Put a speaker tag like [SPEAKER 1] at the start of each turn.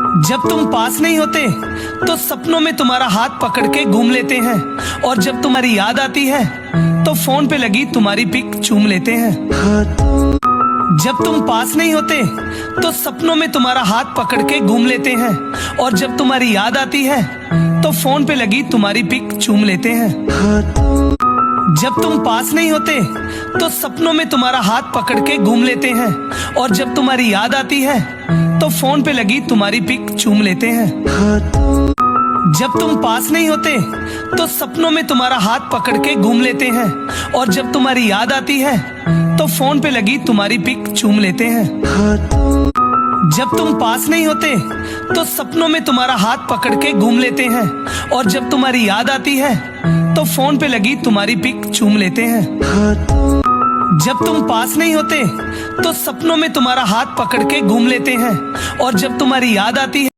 [SPEAKER 1] जब तुम पास नहीं होते तो सपनों में तुम्हारा हाथ पकड़ के घूम लेते हैं, और जब तुम्हारी याद आती है तो फोन पे लगी तुम्हारी पिक चूम लेते हैं। जब तुम पास नहीं होते तो सपनों में तुम्हारा हाथ पकड़ के घूम लेते हैं, और जब तुम्हारी याद आती है तो फोन पे लगी तुम्हारी पिक चूम लेते हैं। जब तुम पास नहीं होते तो सपनों में तुम्हारा हाथ पकड़ के घूम लेते हैं, और जब तुम्हारी याद आती है तो फोन पे लगी तुम्हारी पिक चूम लेते हैं। जब तुम पास नहीं होते तो सपनों में तुम्हारा हाथ पकड़ के घूम लेते हैं, और जब तुम्हारी याद आती है तो फोन पे लगी तुम्हारी पिक चूम लेते हैं। जब तुम पास नहीं होते तो सपनों में तुम्हारा हाथ पकड़ के घूम लेते हैं, और जब तुम्हारी याद आती है तो फोन पे लगी तुम्हारी पिक चूम लेते हैं। जब तुम पास नहीं होते तो सपनों में तुम्हारा हाथ पकड़ के घूम लेते हैं, और जब तुम्हारी याद आती है